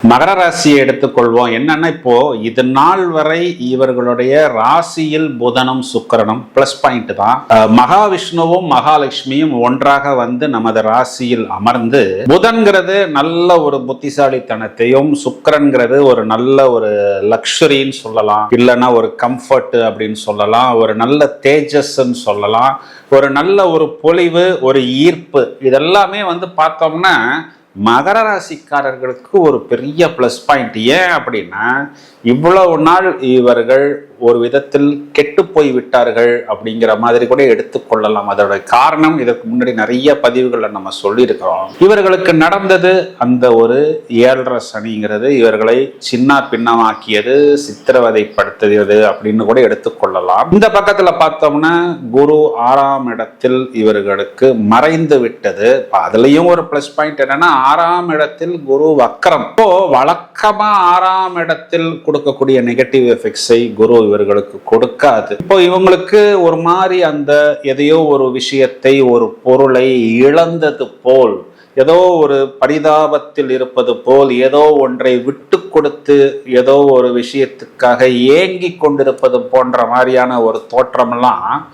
மகர ராசியை எடுத்துக்கொள்வோம். என்னன்னா இப்போ இது நாள் வரை இவர்களுடைய ராசியில் புதனும் சுக்கிரனும் பிளஸ் பாயிண்ட் தான். மகாவிஷ்ணுவும் மகாலட்சுமியும் ஒன்றாக வந்து நமது ராசியில் அமர்ந்து, புதன்கிறது நல்ல ஒரு புத்திசாலித்தனத்தையும், சுக்கிரன்கிறது ஒரு நல்ல ஒரு லக்ஸரின்னு சொல்லலாம், இல்லைன்னா ஒரு கம்ஃபர்ட் அப்படின்னு சொல்லலாம், ஒரு நல்ல தேஜஸ்ன்னு சொல்லலாம், ஒரு நல்ல ஒரு பொலிவு, ஒரு ஈர்ப்பு, இதெல்லாமே வந்து பார்த்தோம்னா மகர ராசிக்காரர்களுக்கு ஒரு பெரிய பிளஸ் பாயிண்ட். ஏன் அப்படின்னா, இவ்வளவு நாள் இவர்கள் ஒரு விதத்தில் கெட்டு போய் விட்டார்கள் அப்படிங்கிற மாதிரி கூட எடுத்துக்கொள்ளலாம். அதோட காரணம் இதற்கு முன்னாடி நிறைய பதிவுகளை நம்ம சொல்லியிருக்கிறோம். இவர்களுக்கு நடந்தது அந்த ஒரு 7.5 சனிங்கிறது இவர்களை சின்ன பின்னமாக்கியது, சித்திரவதைப்படுத்தியது அப்படின்னு கூட எடுத்துக்கொள்ளலாம். இந்த பக்கத்துல பார்த்தோம்னா குரு 6ஆம் இடத்தில் இவர்களுக்கு மறைந்து விட்டது. அதுலயும் ஒரு பிளஸ் பாயிண்ட் என்னன்னா, 6ஆம் இடத்தில் குரு வக்ரம். இப்போ வழக்கமா 6ஆம் இடத்தில் கொடுக்கக்கூடிய நெகட்டிவ் எஃபெக்ட்ஸை குரு இவர்களுக்கு கொடுக்காது. இப்போ இவங்களுக்கு ஒரு மாதிரி அந்த எதையோ ஒரு விஷயத்தை, ஒரு பொருளை இழந்தது போல், ஏதோ ஒரு பரிதாபத்தில் இருப்பது போல், ஏதோ ஒன்றை விட்டு கொடுத்து ஏதோ ஒரு விஷயத்துக்காக ஏங்கி கொண்டிருப்பது போன்ற மாதிரியான ஒரு தோற்றமெல்லாம்